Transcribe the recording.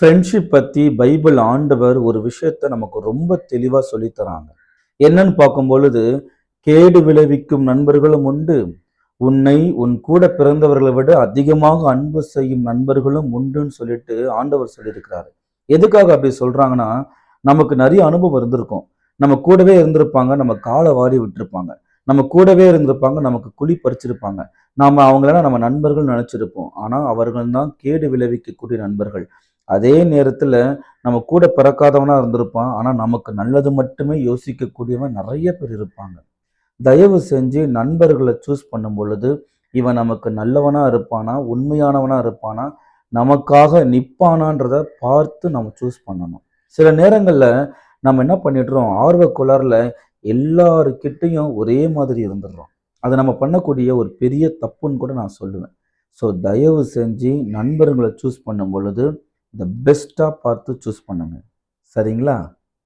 Friendship பத்தி Bible ஆண்டவர் ஒரு விஷயத்த நமக்கு ரொம்ப தெளிவா சொல்லித் தராங்க. என்னன்னு பார்க்கும் பொழுது, கேடு விளைவிக்கும் நண்பர்களும் உண்டு. உன்னை உன் கூட பிறந்தவர்களை விட அதிகமாக அன்பு செய்யும் நண்பர்களும் உண்டுன்னு சொல்லிட்டு ஆண்டவர் சொல்லியிருக்கிறாரு. எதுக்காக அப்படி சொல்றாங்கன்னா, நமக்கு நிறைய அனுபவம் இருந்திருக்கும். நம்ம கூடவே இருந்திருப்பாங்க. நம்ம கால வாரி விட்டுருப்பாங்க. நம்ம கூடவே இருந்திருப்பாங்க. நமக்கு குழி பறிச்சிருப்பாங்க. நாம அவங்களெல்லாம் நம்ம நண்பர்கள் நினைச்சிருப்போம். ஆனா அவர்கள் தான் கேடு விளைவிக்கக்கூடிய நண்பர்கள். அதே நேரத்துல நம்ம கூட பிறக்காதவனா இருந்திருப்பான். ஆனா நமக்கு நல்லது மட்டுமே யோசிக்கக்கூடியவன் நிறைய பேர் இருப்பாங்க. தயவு செஞ்சு நண்பர்களை சூஸ் பண்ணும் பொழுது, இவன் நமக்கு நல்லவனா இருப்பானா, உண்மையானவனா இருப்பானா, நமக்காக நிப்பானான்றத பார்த்து நம்ம சூஸ் பண்ணணும். சில நேரங்கள்ல நம்ம என்ன பண்ணிடுறோம், ஆர்வ கோளாறுல எல்லார்கிட்டயும் ஒரே மாதிரி இருந்துடுறோம். அது நம்ம பண்ணக்கூடிய ஒரு பெரிய தப்புன்னு கூட நான் சொல்லுவேன். ஸோ தயவு செஞ்சு நண்பர்களை சூஸ் பண்ணும் பொழுது, த பெஸ்ட்டா பார்த்து சூஸ் பண்ணுங்க. சரிங்களா?